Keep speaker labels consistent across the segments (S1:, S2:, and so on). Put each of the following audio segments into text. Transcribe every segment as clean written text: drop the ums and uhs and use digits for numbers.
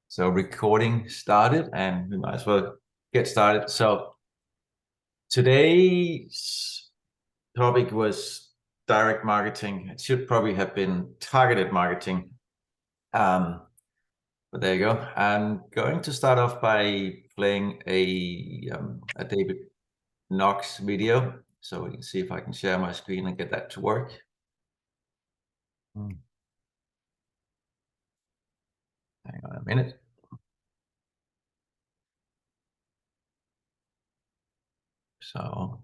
S1: So recording started, and we might as well get started. So today's topic was direct marketing. It should probably have been targeted marketing. But there you go. I'm going to start off by playing a David Knox video, so we can see if I can share my screen and get that to work. Hang on a minute. So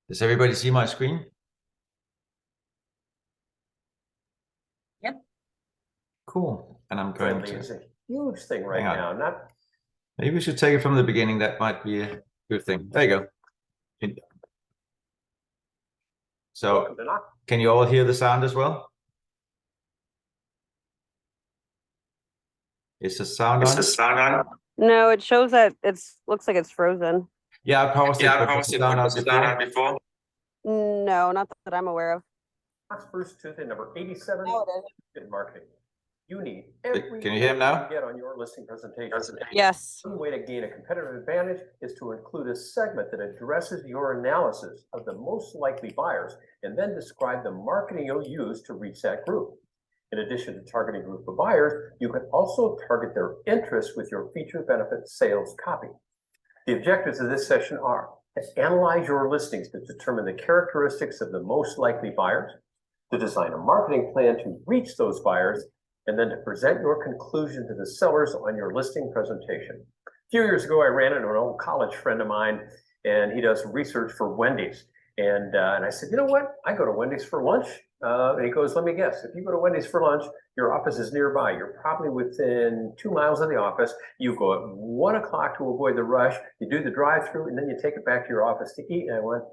S1: does everybody see my screen?
S2: Yep.
S1: Cool. And I'm going to.
S3: It's a huge thing right now.
S1: Maybe we should take it from the beginning. That might be a good thing. There you go. So can you all hear the sound as well? Is the sound on?
S2: No, it shows that looks like it's frozen.
S1: Yeah, I paused it. Was the sound on before?
S2: No, not that I'm aware of.
S3: First Tuesday, number 87.
S2: No, it is.
S3: In marketing. You need
S1: Can you hear him now?
S3: get on your listing presentation.
S2: Yes.
S3: One way to gain a competitive advantage is to include a segment that addresses your analysis of the most likely buyers and then describe the marketing you'll use to reach that group. In addition to targeting a group of buyers, you can also target their interests with your feature benefit sales copy. The objectives of this session are to analyze your listings to determine the characteristics of the most likely buyers, to design a marketing plan to reach those buyers, and then to present your conclusion to the sellers on your listing presentation. A few years ago, I ran into an old college friend of mine, and he does research for Wendy's. And I said, you know what? I go to Wendy's for lunch. And he goes, let me guess. If you go to Wendy's for lunch, your office is nearby. You're probably within 2 miles of the office. You go at 1 o'clock to avoid the rush. You do the drive-through, and then you take it back to your office to eat. And I went,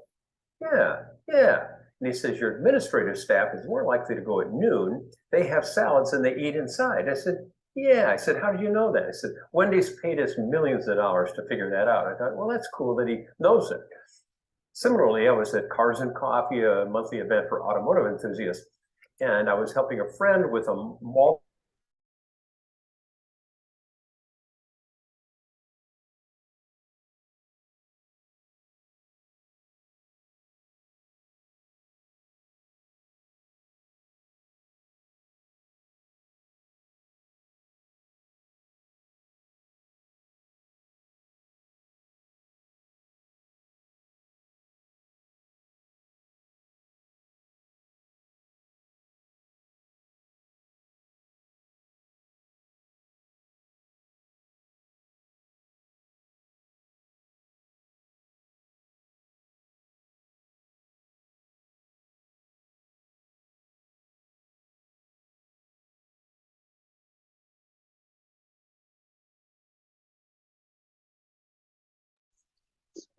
S3: yeah. And he says, your administrative staff is more likely to go at noon. They have salads and they eat inside. I said, yeah. I said, how did you know that? I said, Wendy's paid us millions of dollars to figure that out. I thought, well, that's cool that he knows it. Similarly, I was at Cars and Coffee, a monthly event for automotive enthusiasts, and I was helping a friend with a mall.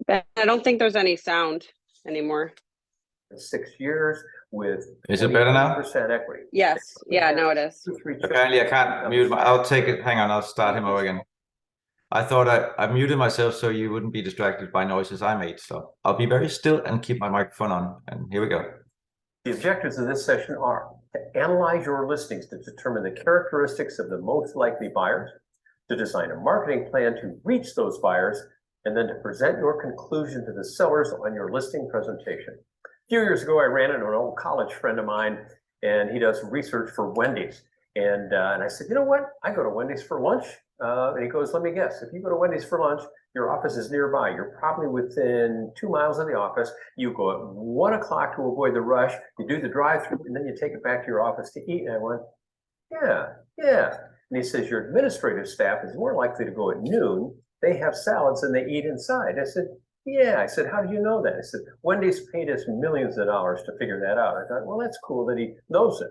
S2: I don't think there's any sound anymore.
S3: 6 years with
S1: Is it better now?
S3: % equity.
S2: Yes. Yeah, now it is.
S1: Apparently I can't mute I'll take it. Hang on, I'll start him over again. I thought I muted myself so you wouldn't be distracted by noises I made. So I'll be very still and keep my microphone on. And here we go.
S3: The objectives of this session are to analyze your listings to determine the characteristics of the most likely buyers, to design a marketing plan to reach those buyers, and then to present your conclusion to the sellers on your listing presentation. A few years ago, I ran into an old college friend of mine, and he does research for Wendy's. And I said, you know what? I go to Wendy's for lunch. And he goes, let me guess. If you go to Wendy's for lunch, your office is nearby. You're probably within 2 miles of the office. You go at 1 o'clock to avoid the rush. You do the drive-through, and then you take it back to your office to eat. And I went, yeah. And he says, your administrative staff is more likely to go at noon. They have salads and they eat inside. I said, yeah. I said, how did you know that? I said, Wendy's paid us millions of dollars to figure that out. I thought, well, that's cool that he knows it.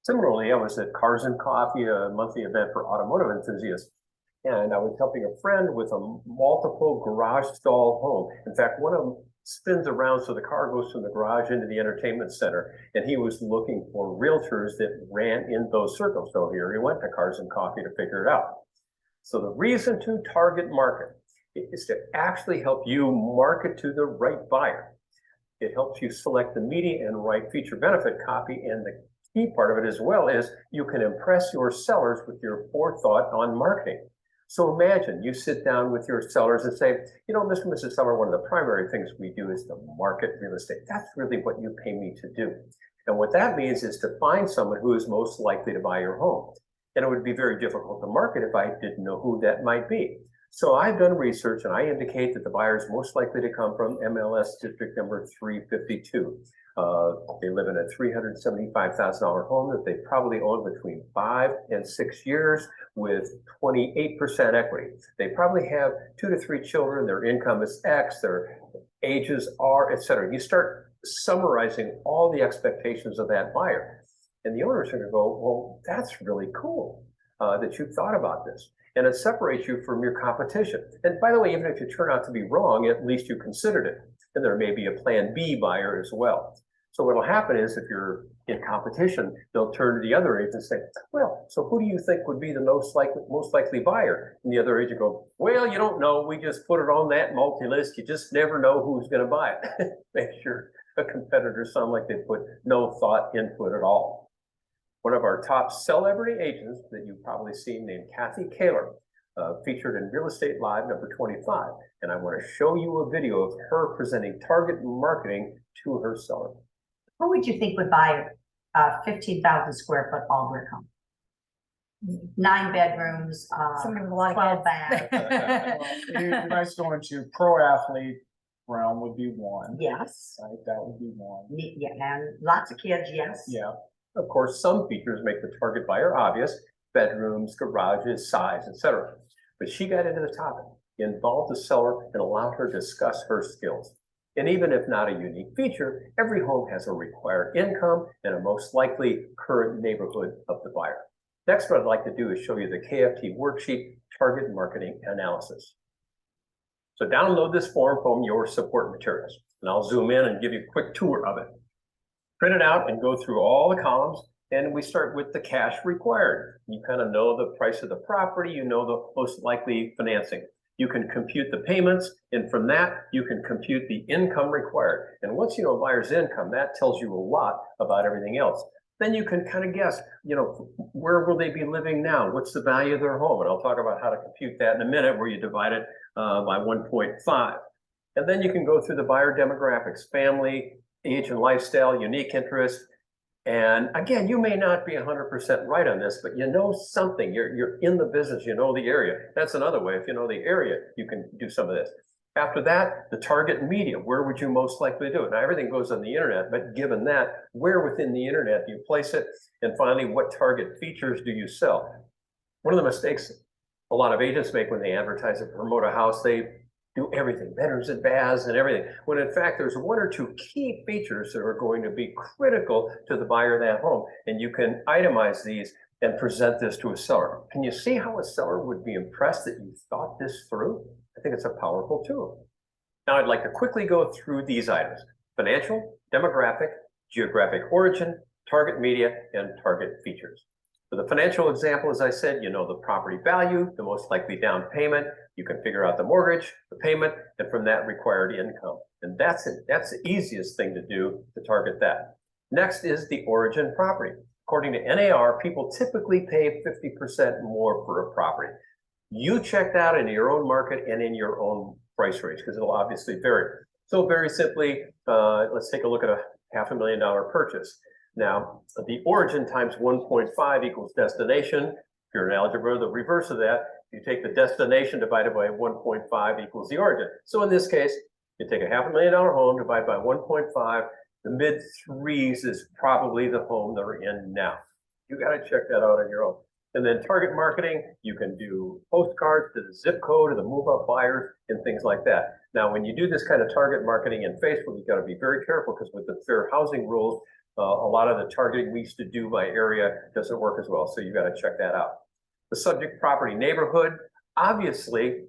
S3: Similarly, I was at Cars and Coffee, a monthly event for automotive enthusiasts, and I was helping a friend with a multiple garage stall home. In fact, one of them spins around so the car goes from the garage into the entertainment center, and he was looking for realtors that ran in those circles. So here he went to Cars and Coffee to figure it out. So the reason to target market is to actually help you market to the right buyer. It helps you select the media and right feature benefit copy. And the key part of it as well is you can impress your sellers with your forethought on marketing. So imagine you sit down with your sellers and say, you know, Mr. and Mrs. Seller, one of the primary things we do is to market real estate. That's really what you pay me to do. And what that means is to find someone who is most likely to buy your home. And it would be very difficult to market if I didn't know who that might be. So I've done research and I indicate that the buyer is most likely to come from MLS district number 352. They live in a $375,000 home that they probably own between 5 and 6 years with 28% equity. They probably have 2 to 3 children. Their income is X, their ages are, etc. You start summarizing all the expectations of that buyer. And the owners are going to go, well, that's really cool that you thought about this. And it separates you from your competition. And by the way, even if you turn out to be wrong, at least you considered it. And there may be a plan B buyer as well. So what'll happen is if you're in competition, they'll turn to the other agent and say, well, so who do you think would be the most likely buyer? And the other agent go, well, you don't know. We just put it on that multi-list. You just never know who's going to buy it. Make sure a competitor sound like they put no thought into it at all. One of our top celebrity agents that you've probably seen named Kathy Kaler, featured in Real Estate Live number 25. And I want to show you a video of her presenting target marketing to her seller.
S4: Who would you think would buy a 15,000 square foot all brick home? 9 bedrooms,
S5: Someone with a lot of
S4: 12
S5: kids.
S4: baths.
S6: You guys go into pro athlete realm would be one.
S4: Yes.
S6: Right, that would be one.
S4: Yeah, and lots of kids, yes.
S6: Yeah.
S3: Of course, some features make the target buyer obvious: bedrooms, garages, size, etc. But she got into the topic, involved the seller, and allowed her to discuss her skills. And even if not a unique feature, every home has a required income and a most likely current neighborhood of the buyer. Next, what I'd like to do is show you the KFT worksheet target marketing analysis. So download this form from your support materials, and I'll zoom in and give you a quick tour of it. Print it out and go through all the columns, and we start with the cash required. You kind of know the price of the property, you know the most likely financing. You can compute the payments, and from that, you can compute the income required. And once you know a buyer's income, that tells you a lot about everything else. Then you can kind of guess, you know, where will they be living now? What's the value of their home? And I'll talk about how to compute that in a minute, where you divide it by 1.5. And then you can go through the buyer demographics: family, age and lifestyle, unique interest. And again, you may not be 100% right on this, but you know something. You're in the business, you know the area. That's another way. If you know the area, you can do some of this. After that, the target media. Where would you most likely do it? Now, everything goes on the internet, but given that, where within the internet do you place it? And finally, what target features do you sell? One of the mistakes a lot of agents make when they advertise or promote a house, they do everything, bedrooms and baths and everything, when in fact there's 1 or 2 key features that are going to be critical to the buyer of that home. And you can itemize these and present this to a seller. Can you see how a seller would be impressed that you thought this through? I think it's a powerful tool. Now I'd like to quickly go through these items: financial, demographic, geographic origin, target media, and target features. For the financial example, as I said, you know the property value, the most likely down payment. You can figure out the mortgage, the payment, and from that required income. And that's it. That's the easiest thing to do to target that. Next is the origin property. According to NAR, people typically pay 50% more for a property. You check that in your own market and in your own price range, because it'll obviously vary. So very simply, let's take a look at a $500,000 purchase. Now, the origin times 1.5 equals destination. If you're in algebra, the reverse of that, you take the destination divided by 1.5 equals the origin. So in this case, you take a $500,000 home, divide by 1.5, the mid 3s is probably the home they're in now. You got to check that out on your own. And then target marketing, you can do postcards to the zip code, to the move-up buyers, and things like that. Now, when you do this kind of target marketing in Facebook, you got to be very careful, because with the fair housing rules, a lot of the targeting we used to do by area doesn't work as well. So you got to check that out. The subject property neighborhood, obviously,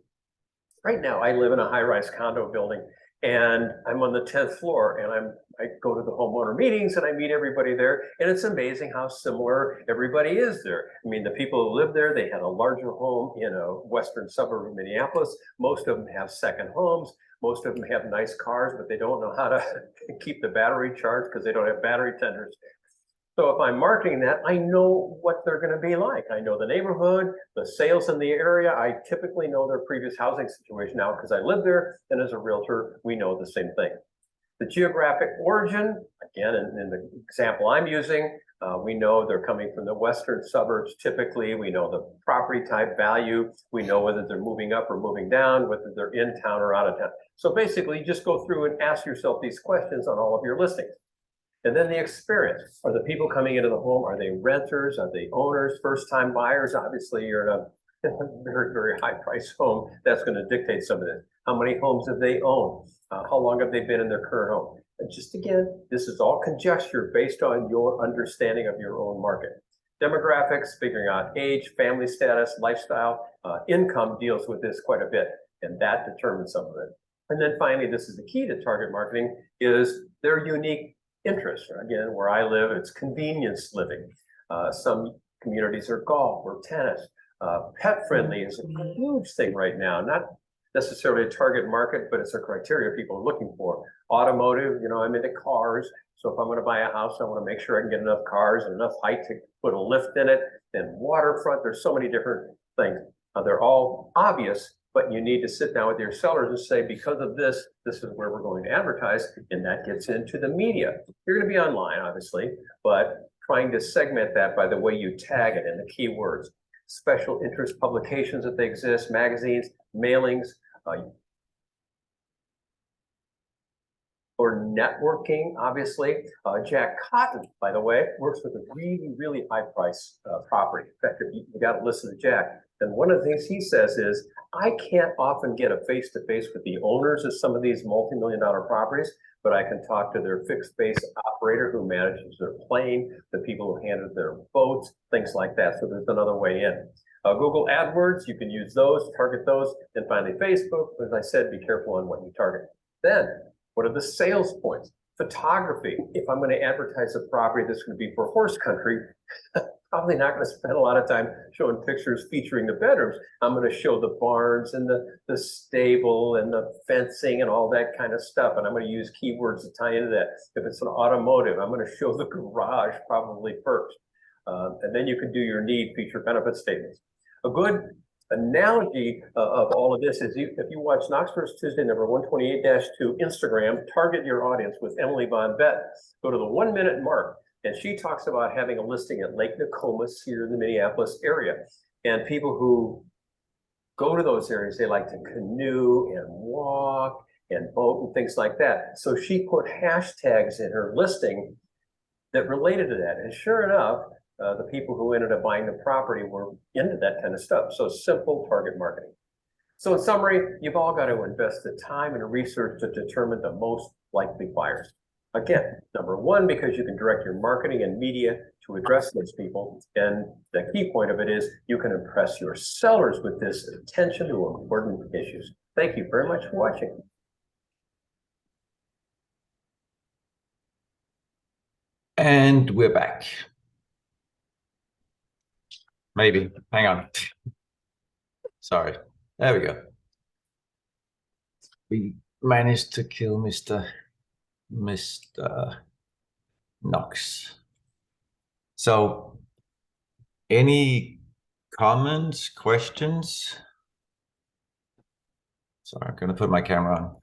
S3: right now I live in a high-rise condo building, and I'm on the 10th floor, and I go to the homeowner meetings and I meet everybody there, and it's amazing how similar everybody is there. I mean, the people who live there, they had a larger home in a western suburb of Minneapolis. Most of them have second homes. Most of them have nice cars, but they don't know how to keep the battery charged because they don't have battery tenders. So if I'm marketing that, I know what they're going to be like. I know the neighborhood, the sales in the area. I typically know their previous housing situation now because I live there, and as a realtor, we know the same thing. The geographic origin, again, in the example I'm using, we know they're coming from the western suburbs typically. We know the property type value. We know whether they're moving up or moving down, whether they're in town or out of town. So basically, you just go through and ask yourself these questions on all of your listings. And then the experience. Are the people coming into the home, are they renters? Are they owners, first-time buyers? Obviously, you're in a very, very high-priced home. That's going to dictate some of this. How many homes have they owned? How long have they been in their current home? And just again, this is all conjecture based on your understanding of your own market. Demographics, figuring out age, family status, lifestyle, income deals with this quite a bit, and that determines some of it. And then finally, this is the key to target marketing, is their unique interests. Again, where I live, it's convenience living. Some communities are golf or tennis. Pet friendly is a huge thing right now. Not necessarily a target market, but it's a criteria people are looking for. Automotive, you know, I'm into cars. So if I'm going to buy a house, I want to make sure I can get enough cars and enough height to put a lift in it. And waterfront, there's so many different things. They're all obvious, but you need to sit down with your sellers and say, because of this, this is where we're going to advertise. And that gets into the media. You're going to be online, obviously, but trying to segment that by the way you tag it and the keywords. Special interest publications if they exist, magazines, mailings, or networking, obviously. Jack Cotton, by the way, works with a really, really high price property. In fact, you got to listen to Jack. And one of the things he says is, I can't often get a face-to-face with the owners of some of these multi-million-dollar properties, but I can talk to their fixed base operator who manages their plane, the people who handle their boats, things like that. So there's another way in. Google AdWords, you can use those, target those. And finally, Facebook, as I said, be careful on what you target. Then, what are the sales points? Photography. If I'm going to advertise a property that's going to be for horse country, probably not going to spend a lot of time showing pictures featuring the bedrooms. I'm going to show the barns and the stable and the fencing and all that kind of stuff. And I'm going to use keywords to tie into that. If it's an automotive, I'm going to show the garage probably first. And then you can do your need, feature, benefit statements. A good analogy of all of this is if you watch Knox First Tuesday number 128-2 Instagram, target your audience with Emily Von Vett. Go to the 1 minute mark, and she talks about having a listing at Lake Nokomis here in the Minneapolis area. And people who go to those areas, they like to canoe and walk and boat and things like that. So she put hashtags in her listing that related to that. And sure enough, the people who ended up buying the property were into that kind of stuff. So simple target marketing. So in summary, you've all got to invest the time and research to determine the most likely buyers. Again, number one, because you can direct your marketing and media to address those people. And the key point of it is you can impress your sellers with this attention to important issues. Thank you very much for watching.
S1: And we're back. Maybe. Hang on. Sorry. There we go. We managed to kill Mr. Knox. So, any comments, questions? Sorry, I'm going to put my camera on.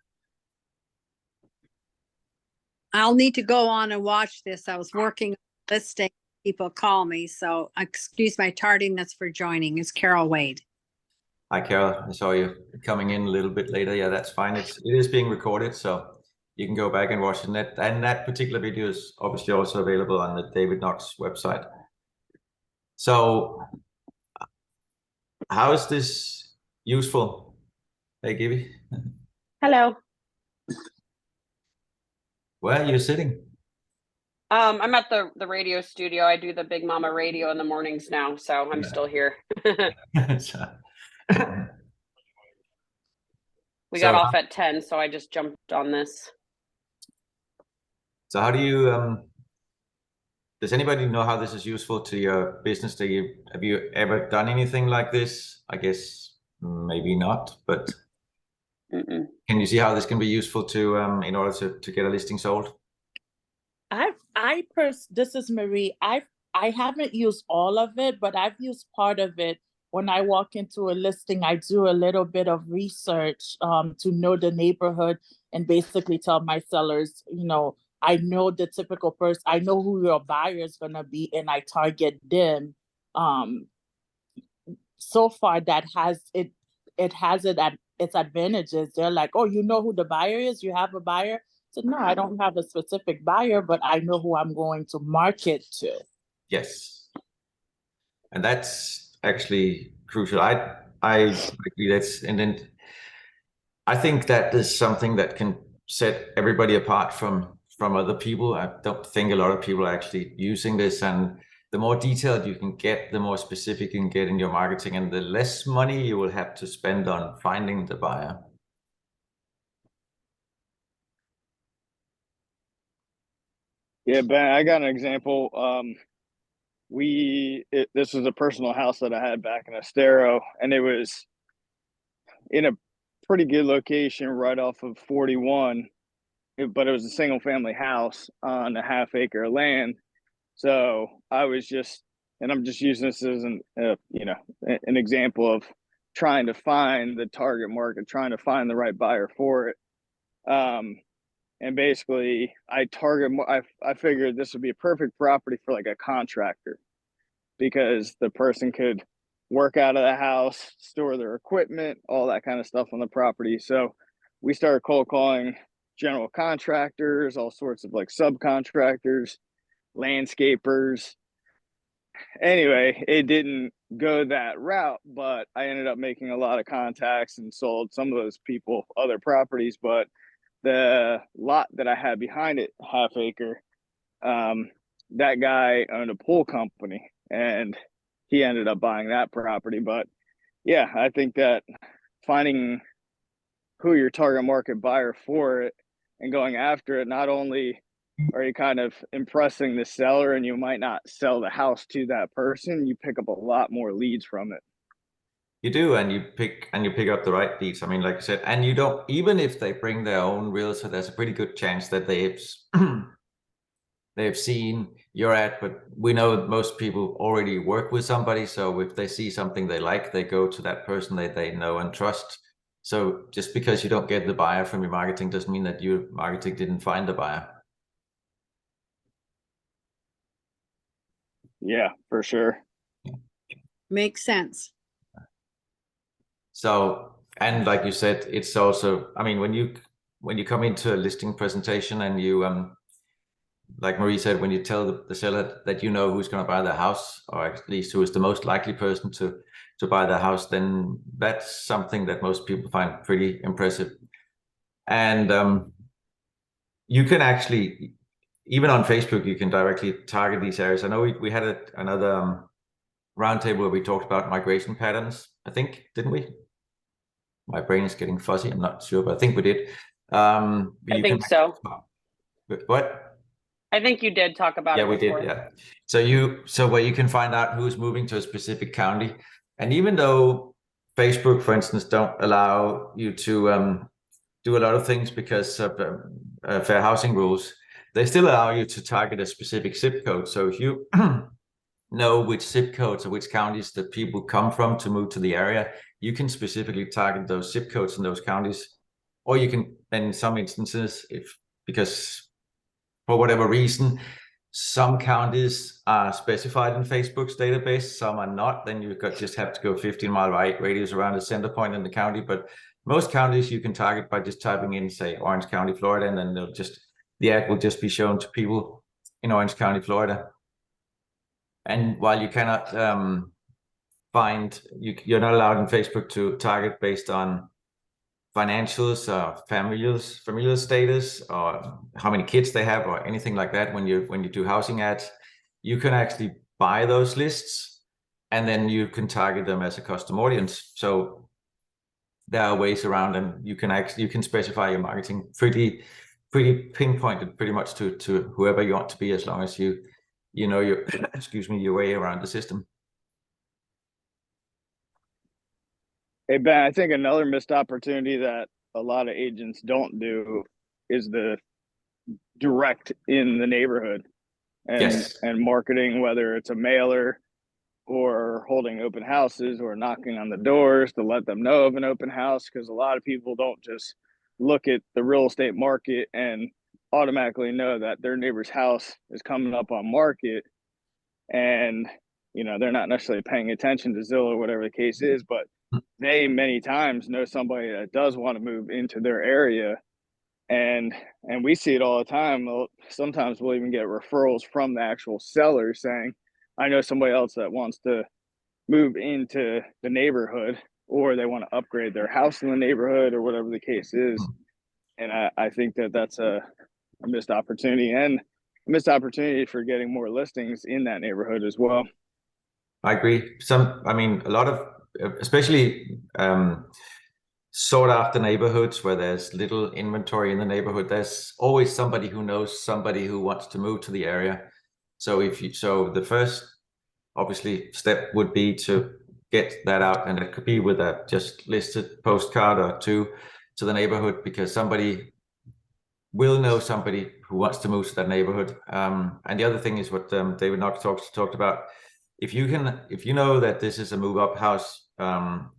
S5: I'll need to go on and watch this. I was working listing. People call me, so excuse my tardiness for joining. It's Carol Wade.
S1: Hi, Carol. I saw you coming in a little bit later. Yeah, that's fine. It is being recorded, so you can go back and watch it. And that particular video is obviously also available on the David Knox website. So, how is this useful? Hey, Gibby.
S2: Hello.
S1: Where are you sitting?
S2: I'm at the radio studio. I do the Big Mama radio in the mornings now, so I'm still here. We got off at 10, so I just jumped on this.
S1: So how do you, does anybody know how this is useful to your business? Have you ever done anything like this? I guess maybe not, but.
S2: Mm-mm.
S1: Can you see how this can be useful to in order to get a listing sold?
S7: This is Marie. I haven't used all of it, but I've used part of it. When I walk into a listing, I do a little bit of research to know the neighborhood and basically tell my sellers, you know, I know the typical person, I know who your buyer is gonna be, and I target them. So far, that has it. It has it at its advantages. They're like, oh, you know who the buyer is? You have a buyer? So no, I don't have a specific buyer, but I know who I'm going to market to.
S1: Yes. And that's actually crucial. I agree. That's, and then I think that is something that can set everybody apart from other people. I don't think a lot of people are actually using this, and the more detailed you can get, the more specific you can get in your marketing, and the less money you will have to spend on finding the buyer.
S8: Yeah, Ben, I got an example. This was a personal house that I had back in Estero, and it was in a pretty good location right off of 41, but it was a single family house on a half-acre land. So I was just, and I'm just using this as an example of trying to find the target market, trying to find the right buyer for it. And basically, I figured this would be a perfect property for like a contractor, because the person could work out of the house, store their equipment, all that kind of stuff on the property. So we started cold calling general contractors, all sorts of like subcontractors, landscapers. Anyway, it didn't go that route, but I ended up making a lot of contacts and sold some of those people other properties. But the lot that I had behind it, half acre, that guy owned a pool company, and he ended up buying that property. But yeah, I think that finding who your target market buyer for it and going after it, not only are you kind of impressing the seller and you might not sell the house to that person, you pick up a lot more leads from it.
S1: You do, and you pick up the right leads. I mean, like I said, and you don't, even if they bring their own realtor, there's a pretty good chance that they've seen your ad, but we know most people already work with somebody. So if they see something they like, they go to that person they know and trust. So just because you don't get the buyer from your marketing doesn't mean that your marketing didn't find the buyer.
S8: Yeah, for sure.
S5: Makes sense.
S1: So, and like you said, it's also, I mean, when you come into a listing presentation and you like Marie said, when you tell the seller that you know who's going to buy the house, or at least who is the most likely person to buy the house, then that's something that most people find pretty impressive. And you can actually, even on Facebook, you can directly target these areas. I know we had another roundtable where we talked about migration patterns, I think, didn't we? My brain is getting fuzzy, I'm not sure, but I think we did.
S2: I think so.
S1: What?
S2: I think you did talk about it before.
S1: We did, yeah. So where you can find out who's moving to a specific county. And even though Facebook, for instance, don't allow you to do a lot of things because of fair housing rules, they still allow you to target a specific zip code. So if you know which zip codes or which counties that people come from to move to the area, you can specifically target those zip codes in those counties. Or you can, in some instances, because for whatever reason, some counties are specified in Facebook's database, some are not, then you just have to go 15-mile radius around the center point in the county. But most counties you can target by just typing in, say, Orange County, Florida, and then the ad will just be shown to people in Orange County, Florida. And while you cannot you're not allowed in Facebook to target based on financials, familial status, or how many kids they have, or anything like that. When you do housing ads, you can actually buy those lists, and then you can target them as a custom audience. So there are ways around, and you can specify your marketing pretty pinpointed, pretty much to whoever you want to be, as long as you know your your way around the system.
S8: Hey, Ben, I think another missed opportunity that a lot of agents don't do is the direct in the neighborhood
S1: Yes.
S8: and marketing, whether it's a mailer or holding open houses or knocking on the doors to let them know of an open house, because a lot of people don't just look at the real estate market and automatically know that their neighbor's house is coming up on market, and they're not necessarily paying attention to Zillow or whatever the case is, but they many times know somebody that does want to move into their area, and we see it all the time. Sometimes we'll even get referrals from the actual seller saying, I know somebody else that wants to move into the neighborhood, or they want to upgrade their house in the neighborhood, or whatever the case is. And I think that that's a missed opportunity, and a missed opportunity for getting more listings in that neighborhood as well.
S1: I agree. A lot of, especially sought after neighborhoods where there's little inventory in the neighborhood, there's always somebody who knows somebody who wants to move to the area. So the first obviously step would be to get that out, and it could be with a just listed postcard or two to the neighborhood, because somebody will know somebody who wants to move to that neighborhood. And the other thing is what David Knox talked about. If you know that this is a move-up house,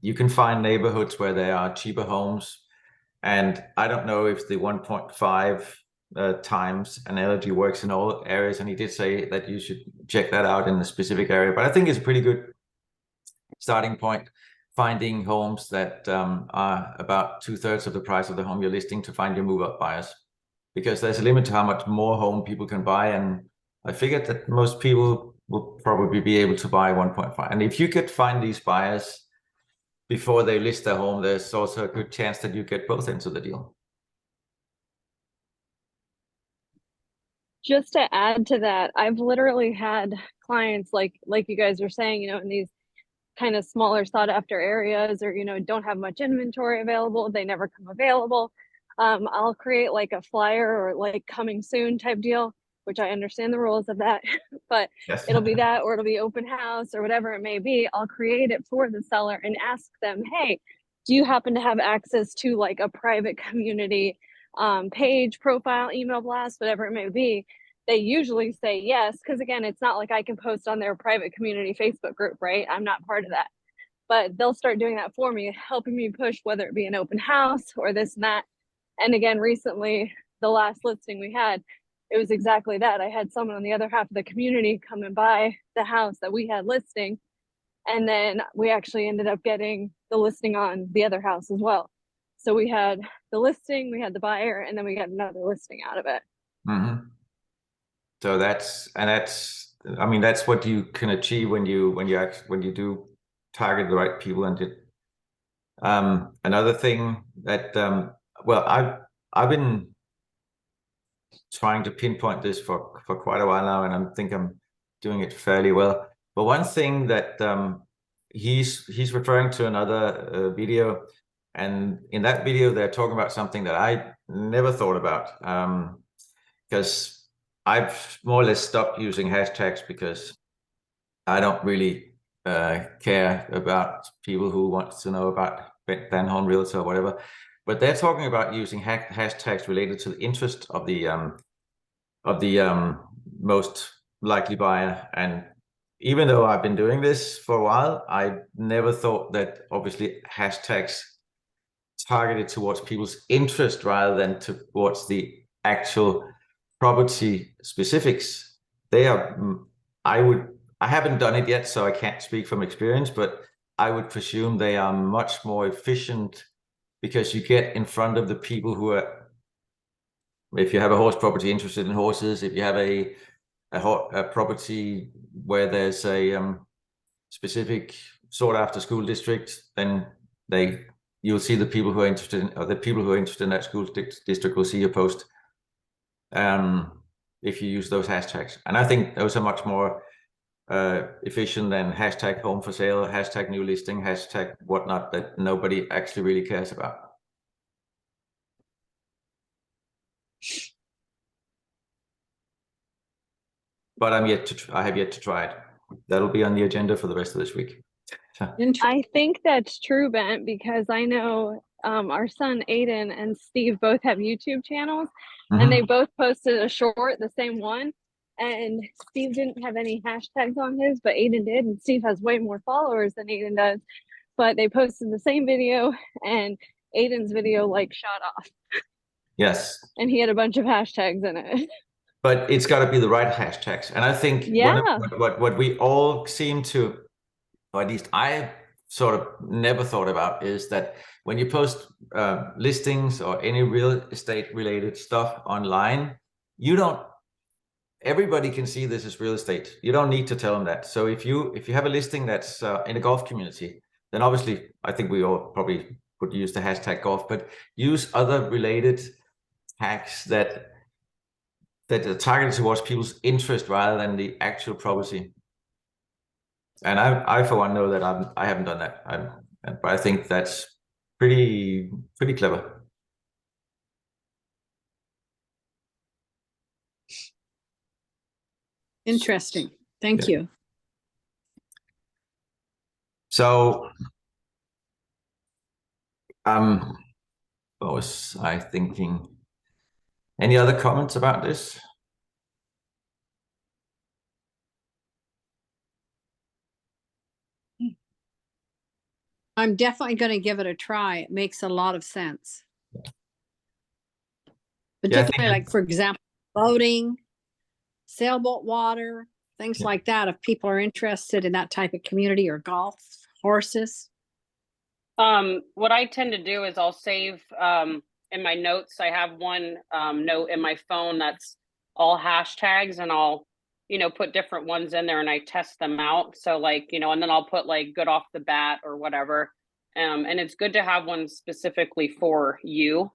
S1: you can find neighborhoods where there are cheaper homes. And I don't know if the 1.5 times analogy works in all areas, and he did say that you should check that out in a specific area. But I think it's a pretty good starting point, finding homes that are about 2/3 of the price of the home you're listing to find your move-up buyers, because there's a limit to how much more home people can buy. And I figured that most people will probably be able to buy 1.5. And if you could find these buyers before they list their home, there's also a good chance that you get both into the deal.
S9: Just to add to that, I've literally had clients like you guys are saying, in these kind of smaller sought after areas, or, don't have much inventory available. They never come available. I'll create like a flyer or like coming soon type deal, which I understand the rules of that, but
S1: Yes.
S9: it'll be that, or it'll be open house or whatever it may be. I'll create it for the seller and ask them, hey, do you happen to have access to like a private community page, profile, email blast, whatever it may be? They usually say yes, because again, it's not like I can post on their private community Facebook group, right? I'm not part of that. But they'll start doing that for me, helping me push, whether it be an open house or this and that. And again, recently, the last listing we had, it was exactly that. I had someone on the other half of the community come and buy the house that we had listing. And then we actually ended up getting the listing on the other house as well. So we had the listing, we had the buyer, and then we got another listing out of it.
S1: Mm-hmm. So that's what you can achieve when you do target the right people. And another thing that I've been trying to pinpoint this for quite a while now, and I think I'm doing it fairly well. But one thing that he's referring to another video, and in that video they're talking about something that I never thought about, because I've more or less stopped using hashtags because I don't really care about people who want to know about Ben Home Realtor or whatever. But they're talking about using hashtags related to the interest of the most likely buyer. And even though I've been doing this for a while, I never thought that obviously hashtags targeted towards people's interest rather than towards the actual property specifics. I haven't done it yet, so I can't speak from experience, but I would presume they are much more efficient, because you get in front of the people who are, if you have a horse property interested in horses, if you have a property where there's a specific sought after school district, then you'll see the people who are interested in, or the people who are interested in that school district will see your post. If you use those hashtags. And I think those are much more efficient than hashtag home for sale, hashtag new listing, hashtag whatnot, that nobody actually really cares about. But I have yet to try it. That'll be on the agenda for the rest of this week.
S9: I think that's true, Ben, because I know our son Aiden and Steve both have YouTube channels,
S1: Mhm.
S9: and they both posted a short, the same one. And Steve didn't have any hashtags on his, but Aiden did, and Steve has way more followers than Aiden does. But they posted the same video, and Aiden's video like shot off,
S1: Yes.
S9: and he had a bunch of hashtags in it.
S1: But it's got to be the right hashtags. And I think
S9: Yeah.
S1: what we all seem to, or at least I sort of never thought about, is that when you post listings or any real estate related stuff online, everybody can see this is real estate. You don't need to tell them that. So if you have a listing that's in a golf community, then obviously I think we all probably would use the hashtag golf, but use other related tags that are targeted towards people's interest rather than the actual property. And I for one know that I haven't done that. But I think that's pretty clever.
S5: Interesting. Thank you.
S1: So, what was I thinking? Any other comments about this?
S5: I'm definitely going to give it a try. It makes a lot of sense. Particularly, like, for example, boating, sailboat water, things like that. If people are interested in that type of community, or golf, horses.
S2: What I tend to do is I'll save in my notes. I have one note in my phone that's all hashtags, and I'll, put different ones in there and I test them out. So like, and then I'll put like good off the bat or whatever. And it's good to have one specifically for you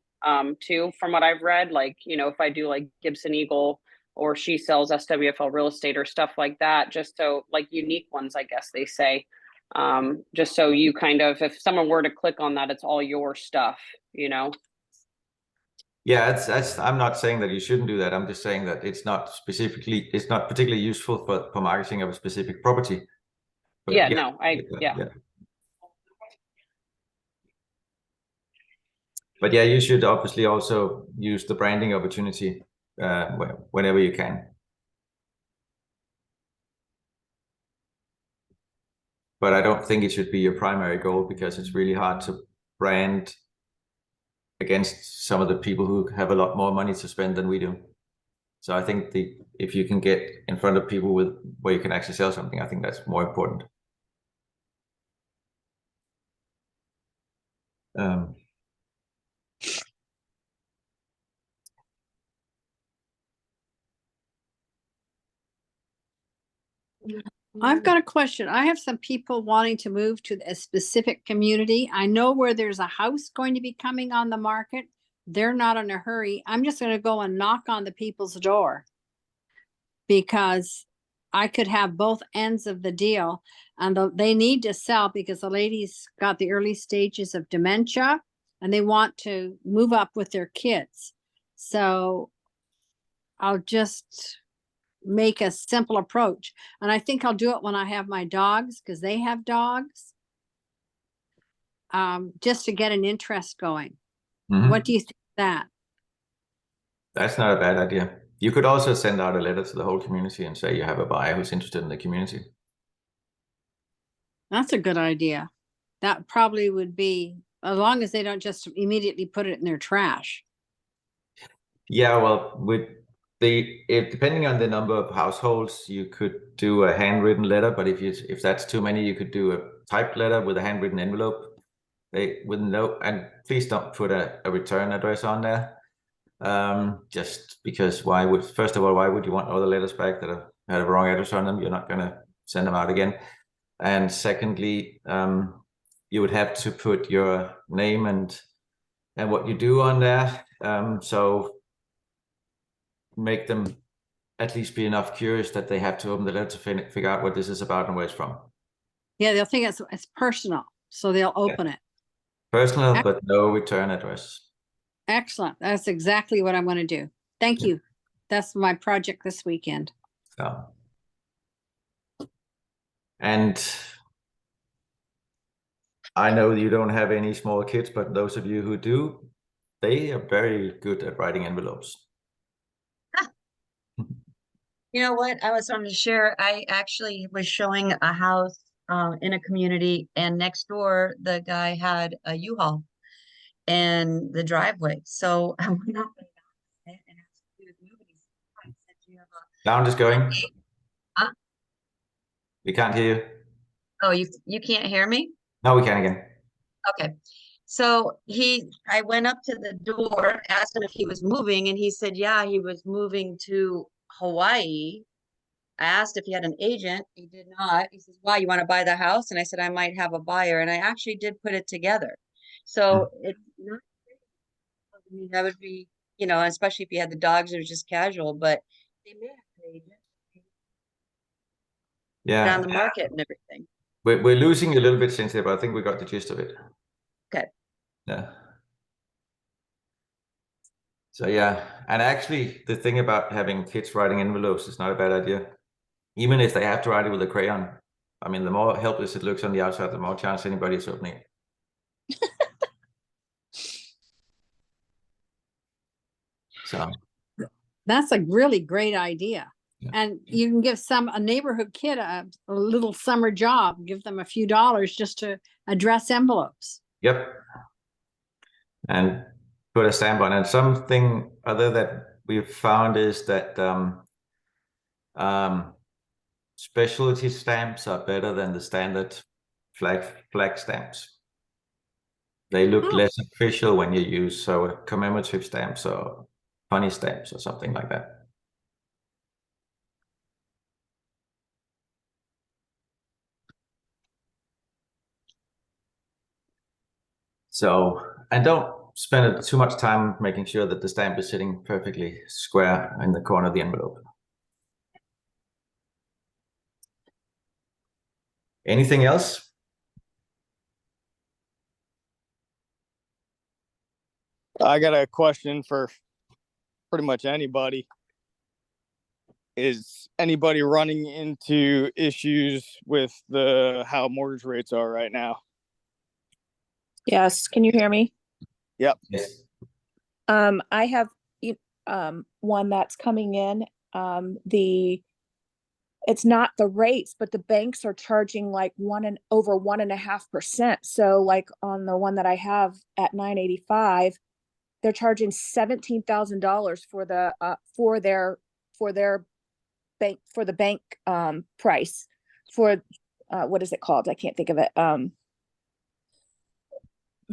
S2: too, from what I've read. Like, if I do like Gibson Eagle, or she sells SWFL real estate or stuff like that, just so like unique ones, I guess they say. Just so you kind of, if someone were to click on that, it's all your stuff,
S1: Yeah, that's I'm not saying that you shouldn't do that. I'm just saying that it's not particularly useful for marketing of a specific property. But
S2: yeah,
S1: yeah. But yeah, you should obviously also use the branding opportunity whenever you can. But I don't think it should be your primary goal, because it's really hard to brand against some of the people who have a lot more money to spend than we do. So I think if you can get in front of people where you can actually sell something, I think that's more important.
S5: I've got a question. I have some people wanting to move to a specific community. I know where there's a house going to be coming on the market. They're not in a hurry. I'm just going to go and knock on the people's door, because I could have both ends of the deal, and they need to sell because the lady's got the early stages of dementia and they want to move up with their kids. So I'll just make a simple approach. And I think I'll do it when I have my dogs, because they have dogs, just to get an interest going.
S1: Mm-hmm.
S5: What do you think of that?
S1: That's not a bad idea. You could also send out a letter to the whole community and say you have a buyer who's interested in the community.
S5: That's a good idea. That probably would be, as long as they don't just immediately put it in their trash.
S1: Yeah, well, depending on the number of households, you could do a handwritten letter. But if that's too many, you could do a typed letter with a handwritten envelope. And please don't put a return address on there. Just because first of all, why would you want all the letters back that had a wrong address on them? You're not going to send them out again. And secondly, you would have to put your name and what you do on there. So make them at least be enough curious that they have to open the letter to figure out what this is about and where it's from.
S5: Yeah, they'll think it's personal, so they'll open it.
S1: Personal, but no return address.
S5: Excellent. That's exactly what I'm going to do. Thank you. That's my project this weekend.
S1: And I know you don't have any small kids, but those of you who do, they are very good at writing envelopes.
S10: You know what? I was wanting to share. I actually was showing a house in a community, and next door the guy had a U-Haul in the driveway. So I went up and asked if he was moving. He said, "I said, you have a
S1: Sound is going.
S10: Huh?
S1: We can't hear you.
S10: Oh, you can't hear me?
S1: No, we can again.
S10: Okay. So I went up to the door, asked him if he was moving, and he said, yeah, he was moving to Hawaii. I asked if he had an agent. He did not. He says, why, you want to buy the house? And I said, I might have a buyer. And I actually did put it together. So it's not, I mean, that would be, especially if you had the dogs, it was just casual, but they may have an agent. Put it on
S1: Yeah,
S10: the market and everything.
S1: we're losing a little bit, Cynthia, but I think we got the gist of it.
S10: Okay.
S1: Yeah. So yeah, and actually the thing about having kids writing envelopes is not a bad idea. Even if they have to write it with a crayon. I mean, the more helpless it looks on the outside, the more chance anybody is opening it. So
S5: That's a really great idea.
S1: Yeah.
S5: And you can give a neighborhood kid a little summer job, give them a few dollars just to address envelopes.
S1: Yep. And put a stamp on it. Something other that we've found is that specialty stamps are better than the standard flag stamps. They look less official when you use commemorative stamps or funny stamps or something like that. So, and don't spend too much time making sure that the stamp is sitting perfectly square in the corner of the envelope. Anything else?
S8: I got a question for pretty much anybody. Is anybody running into issues with how mortgage rates are right now?
S11: Yes, can you hear me?
S8: Yep.
S1: Yes.
S11: I have one that's coming in. It's not the rates, but the banks are charging like over 1.5%. So like on the one that I have at 985, they're charging $17,000 for their bank price for what is it called? I can't think of it.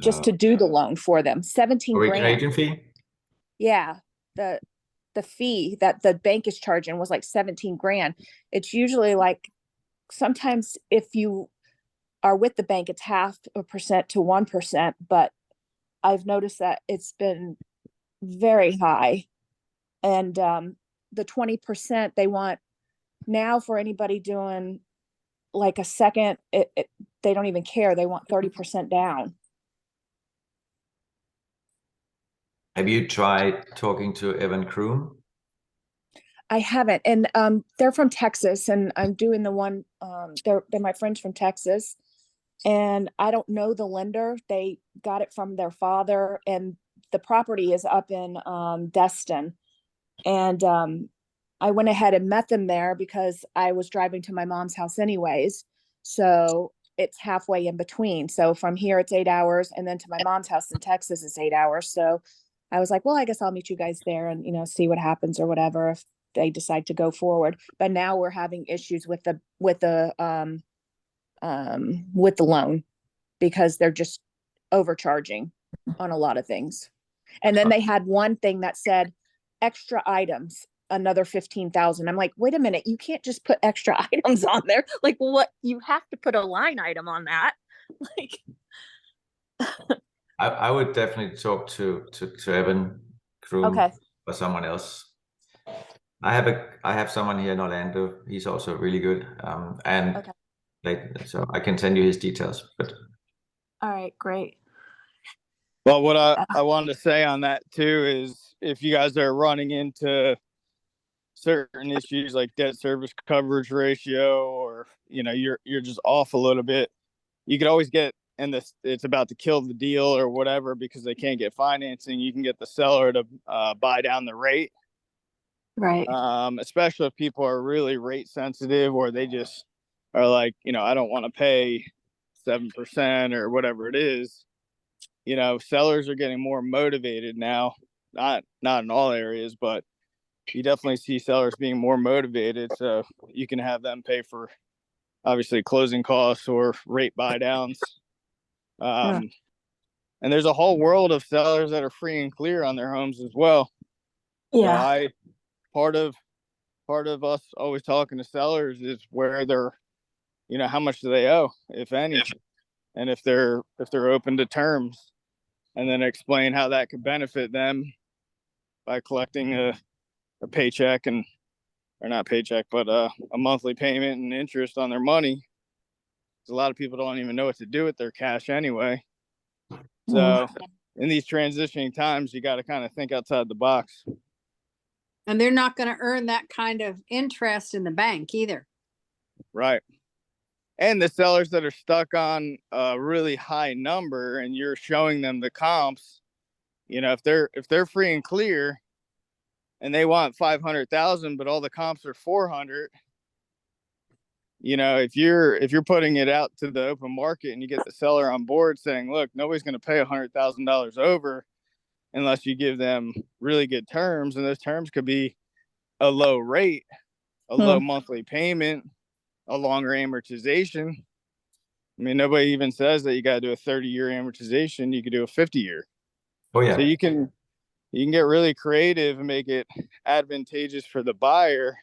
S11: Just to do the loan for them, 17 grand.
S1: Agent fee?
S11: Yeah, the fee that the bank is charging was like 17 grand. It's usually like, sometimes if you are with the bank, it's 0.5% to 1%, but I've noticed that it's been very high. And the 20% they want now for anybody doing like a second, they don't even care. They want 30% down.
S1: Have you tried talking to Evan Kroon?
S11: I haven't, and they're from Texas, and I'm doing the one. They're my friends from Texas, and I don't know the lender. They got it from their father, and the property is up in Destin, and I went ahead and met them there because I was driving to my mom's house anyways, so it's halfway in between. So from here it's 8 hours, and then to my mom's house in Texas is 8 hours. So I was like, well, I guess I'll meet you guys there and see what happens or whatever if they decide to go forward. But now we're having issues with the loan because they're just overcharging on a lot of things. And then they had one thing that said extra items, another 15,000. I'm like, wait a minute, you can't just put extra items on there. Like, what? You have to put a line item on that. Like,
S1: I would definitely talk to Evan Kroon
S11: okay,
S1: or someone else. I have someone here in Orlando. He's also really good. And
S11: okay.
S1: so I can send you his details. But
S11: All right, great.
S8: Well, what I wanted to say on that too is if you guys are running into certain issues like debt service coverage ratio, or you're just off a little bit, you could always get and it's about to kill the deal or whatever because they can't get financing, you can get the seller to buy down the rate.
S11: Right.
S8: Especially if people are really rate sensitive, or they just are like, I don't want to pay 7% or whatever it is. Sellers are getting more motivated now. Not in all areas, but you definitely see sellers being more motivated. So you can have them pay for obviously closing costs or rate buy downs. And there's a whole world of sellers that are free and clear on their homes as well.
S4: Yeah.
S8: Part of us always talking to sellers is where they're, how much do they owe, if any, and if they're open to terms, and then explain how that could benefit them by collecting a paycheck or not paycheck, but a monthly payment and interest on their money. A lot of people don't even know what to do with their cash anyway. So in these transitioning times, you got to kind of think outside the box.
S5: And they're not going to earn that kind of interest in the bank either.
S8: Right. And the sellers that are stuck on a really high number and you're showing them the comps, if they're free and clear and they want 500,000, but all the comps are 400, if you're putting it out to the open market and you get the seller on board saying, look, nobody's going to pay $100,000 over unless you give them really good terms. And those terms could be a low rate, a low monthly payment, a longer amortization. I mean, nobody even says that you got to do a 30-year amortization. You could do a 50-year.
S1: Oh yeah.
S8: So you can get really creative and make it advantageous for the buyer.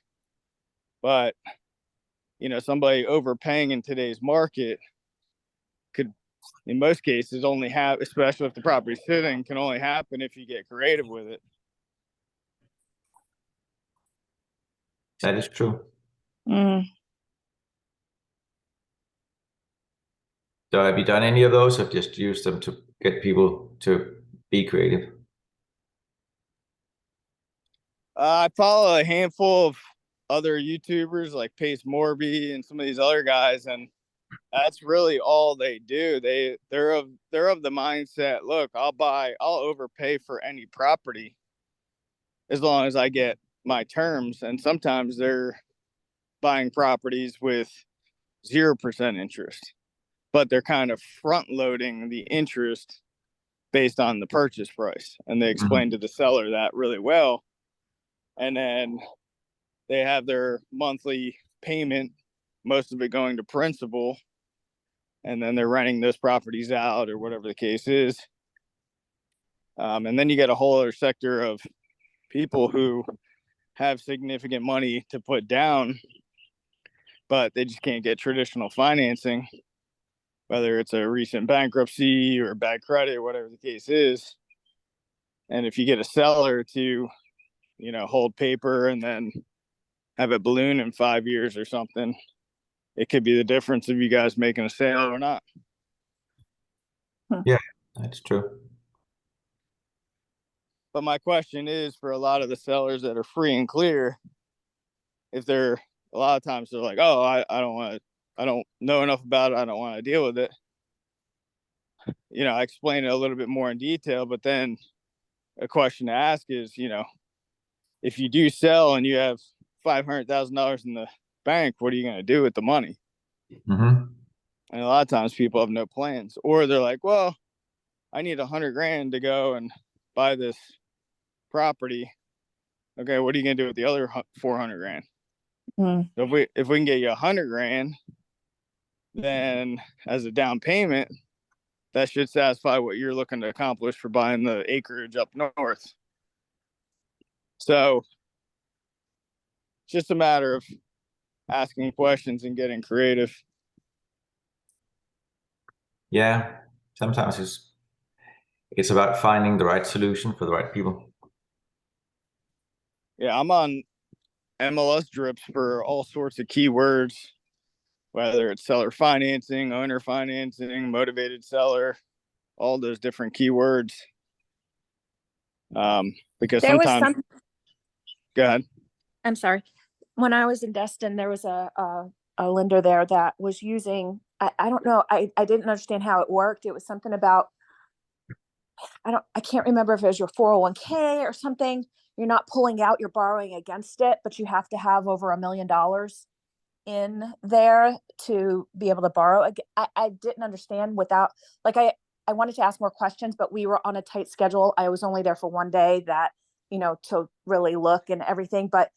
S8: But, somebody overpaying in today's market could, in most cases, only have, especially if the property's sitting, can only happen if you get creative with it.
S1: That is true. So have you done any of those, or just used them to get people to be creative?
S8: I follow a handful of other YouTubers like Pace Morby and some of these other guys, and that's really all they do. They're of the mindset, look, I'll overpay for any property as long as I get my terms. And sometimes they're buying properties with 0% interest, but they're kind of front loading the interest based on the purchase price. And they explain to the seller that really well. And then they have their monthly payment, most of it going to principal. And then they're renting those properties out or whatever the case is. And then you get a whole other sector of people who have significant money to put down, but they just can't get traditional financing, whether it's a recent bankruptcy or bad credit, or whatever the case is. And if you get a seller to, hold paper and then have it balloon in 5 years or something, it could be the difference of you guys making a sale or not.
S1: Yeah, that's true.
S8: But my question is, for a lot of the sellers that are free and clear, if they're, a lot of times they're like, oh, I don't know enough about it, I don't want to deal with it. I explain it a little bit more in detail, but then a question to ask is, if you do sell and you have $500,000 in the bank, what are you going to do with the money? And a lot of times people have no plans, or they're like, well, I need $100,000 to go and buy this property. Okay, what are you going to do with the other $400,000? So if we can get you $100,000, then as a down payment, that should satisfy what you're looking to accomplish for buying the acreage up north. So it's just a matter of asking questions and getting creative.
S1: Yeah, sometimes it's about finding the right solution for the right people.
S8: Yeah, I'm on MLS drips for all sorts of keywords, whether it's seller financing, owner financing, motivated seller, all those different keywords. Because
S11: There was
S8: sometimes, go ahead.
S11: I'm sorry. When I was in Destin, there was a lender there that was using I don't know. I didn't understand how it worked. It was something about, I can't remember if it was your 401k or something. You're not pulling out, you're borrowing against it, but you have to have over $1 million in there to be able to borrow. I didn't understand without, like, I wanted to ask more questions, but we were on a tight schedule. I was only there for one day that, you know, to really look and everything, but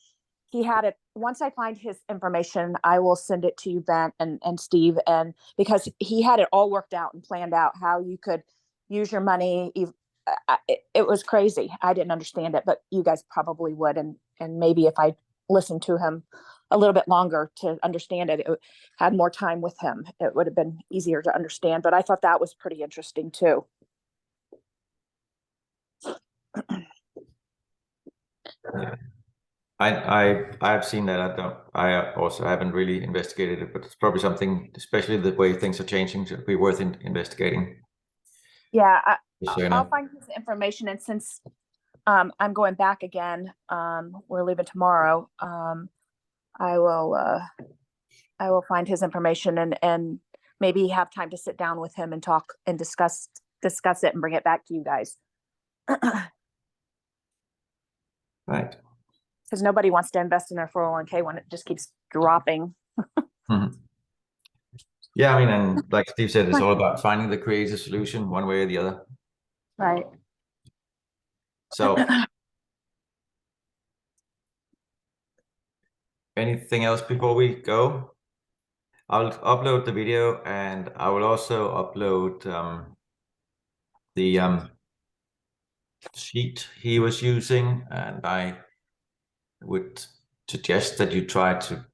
S11: he had it. Once I find his information, I will send it to you, Ben and Steve. And because he had it all worked out and planned out how you could use your money. It was crazy. I didn't understand it, but you guys probably would. And maybe if I listened to him a little bit longer to understand it, had more time with him, it would have been easier to understand. But I thought that was pretty interesting too.
S1: Yeah. I've seen that. I also haven't really investigated it, but it's probably something, especially the way things are changing, to be worth investigating.
S11: Yeah,
S1: So,
S11: I'll find his information. And since I'm going back again, we're leaving tomorrow. I will find his information and maybe have time to sit down with him and talk and discuss it and bring it back to you guys.
S1: Right.
S11: Because nobody wants to invest in their 401k when it just keeps dropping.
S1: Yeah, I mean, and like Steve said, it's all about finding the creative solution one way or the other.
S11: Right.
S1: So anything else before we go? I'll upload the video, and I will also upload the sheet he was using, and I would suggest that you try to,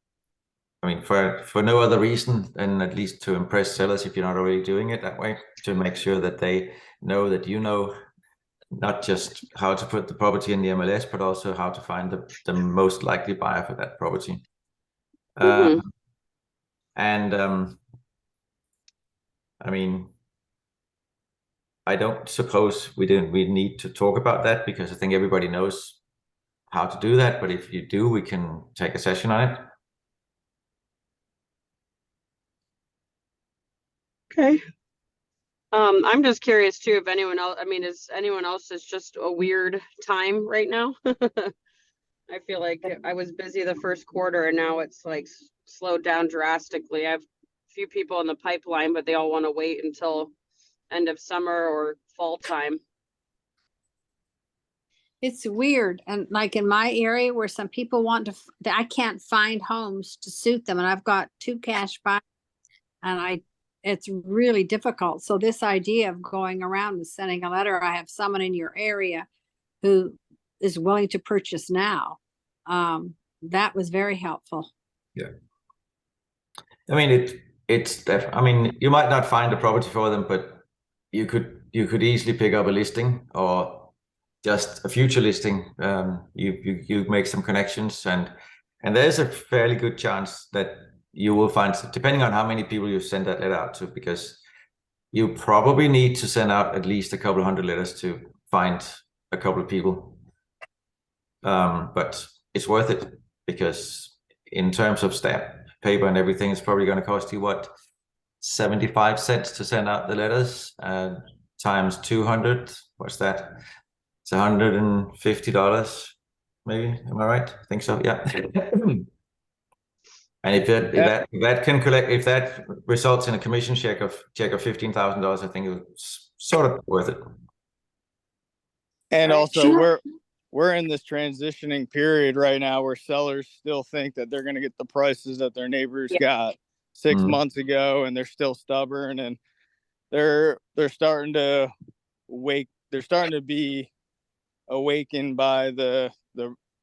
S1: I mean, for no other reason than at least to impress sellers, if you're not already doing it that way, to make sure that they know that you know not just how to put the property in the MLS, but also how to find the most likely buyer for that property. I mean, I don't suppose we need to talk about that, because I think everybody knows how to do that. But if you do, we can take a session on it.
S2: Okay. I'm just curious too if anyone else, I mean, is anyone else is just a weird time right now? I feel like I was busy the first quarter and now it's like slowed down drastically. I have a few people in the pipeline, but they all want to wait until end of summer or fall time.
S5: It's weird. And like in my area where some people want to, I can't find homes to suit them. And I've got 2 cash buyers and it's really difficult. So this idea of going around and sending a letter, I have someone in your area who is willing to purchase now. That was very helpful.
S1: Yeah. I mean, I mean, you might not find a property for them, but you could easily pick up a listing or just a future listing. You make some connections, and there's a fairly good chance that you will find, depending on how many people you send that letter out to, because you probably need to send out at least a couple of hundred letters to find a couple of people. But it's worth it, because in terms of stamp paper and everything, it's probably going to cost you what, 75 cents to send out the letters, times 200. What's that? It's $150, maybe. Am I right? I think so. Yeah. And if that can collect, if that results in a commission check of $15,000, I think it's sort of worth it.
S8: And also, we're in this transitioning period right now where sellers still think that they're going to get the prices that their neighbors got 6 months ago, and they're still stubborn, and they're starting to be awakened by the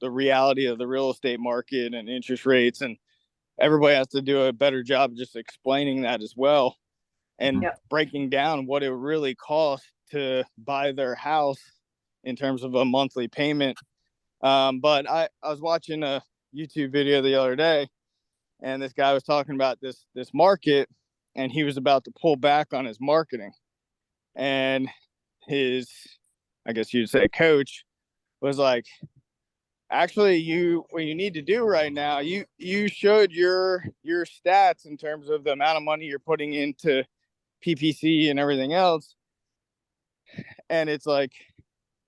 S8: reality of the real estate market and interest rates, and everybody has to do a better job just explaining that as well, and breaking down what it really costs to buy their house in terms of a monthly payment. But I was watching a YouTube video the other day, and this guy was talking about this market, and he was about to pull back on his marketing, and his, I guess you'd say, coach was like, actually, what you need to do right now, you showed your stats in terms of the amount of money you're putting into PPC and everything else, and it's like,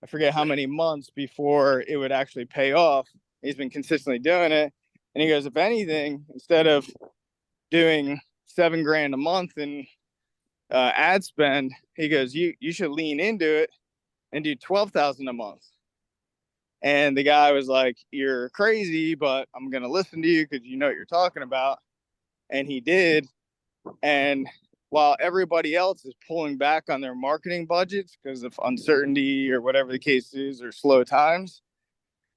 S8: I forget how many months before it would actually pay off. He's been consistently doing it, and he goes, if anything, instead of doing $7,000 a month in ad spend, he goes, you should lean into it and do 12,000 a month. And the guy was like, you're crazy, but I'm going to listen to you because you know what you're talking about. And he did. And while everybody else is pulling back on their marketing budgets because of uncertainty or whatever the case is, or slow times,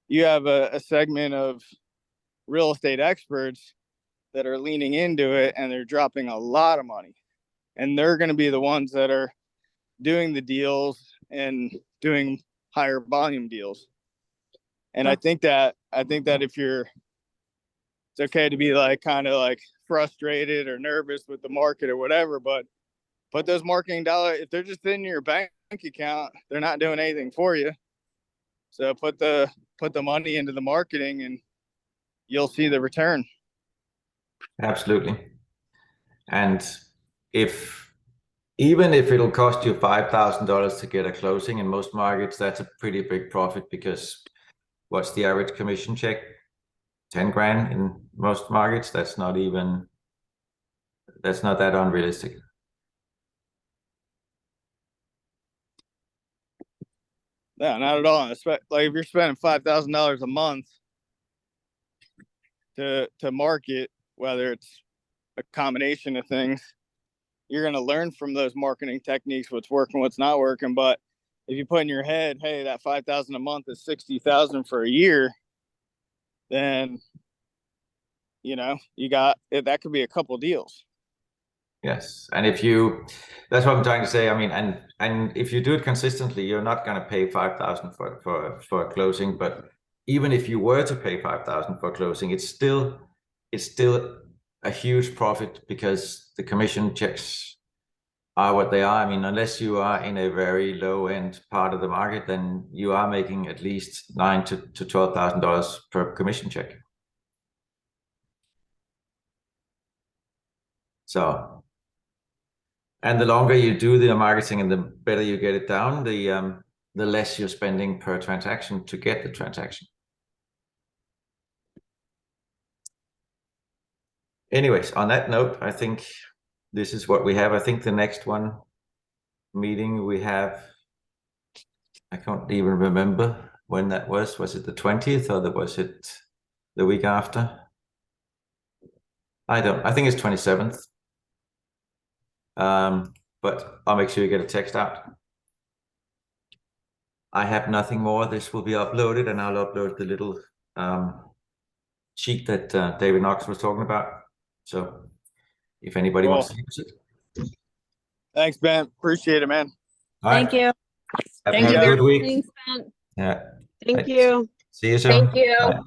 S8: you have a segment of real estate experts that are leaning into it, and they're dropping a lot of money. And they're going to be the ones that are doing the deals and doing higher volume deals. And I think that if it's okay to be like kind of like frustrated or nervous with the market or whatever, but those marketing dollars, if they're just in your bank account, they're not doing anything for you. So put the money into the marketing and you'll see the return.
S1: Absolutely. And even if it'll cost you $5,000 to get a closing in most markets, that's a pretty big profit, because what's the average commission check? 10 grand in most markets. That's not that unrealistic.
S8: No, not at all. Like if you're spending $5,000 a month to market, whether it's a combination of things, you're going to learn from those marketing techniques, what's working, what's not working. But if you put in your head, hey, that 5,000 a month is 60,000 for a year, then you got that could be a couple deals.
S1: Yes, and that's what I'm trying to say. I mean, and if you do it consistently, you're not going to pay 5,000 for a closing. But even if you were to pay 5,000 for a closing, it's still a huge profit, because the commission checks are what they are. I mean, unless you are in a very low end part of the market, then you are making at least $9,000 to $12,000 per commission check. So, and the longer you do the marketing and the better you get it down, the less you're spending per transaction to get the transaction. Anyways, on that note, I think this is what we have. I think the next meeting we have, I can't even remember when that was. Was it the 20th or was it the week after? I think it's 27th. But I'll make sure you get a text out. I have nothing more. This will be uploaded, and I'll upload the little sheet that David Knox was talking about. So if anybody wants to use it.
S8: Thanks, Ben. Appreciate it, man.
S2: Thank you.
S1: Have a good week.
S9: Thanks, Ben.
S1: Yeah.
S10: Thank you.
S1: See you soon.
S2: Thank you.
S1: Bye.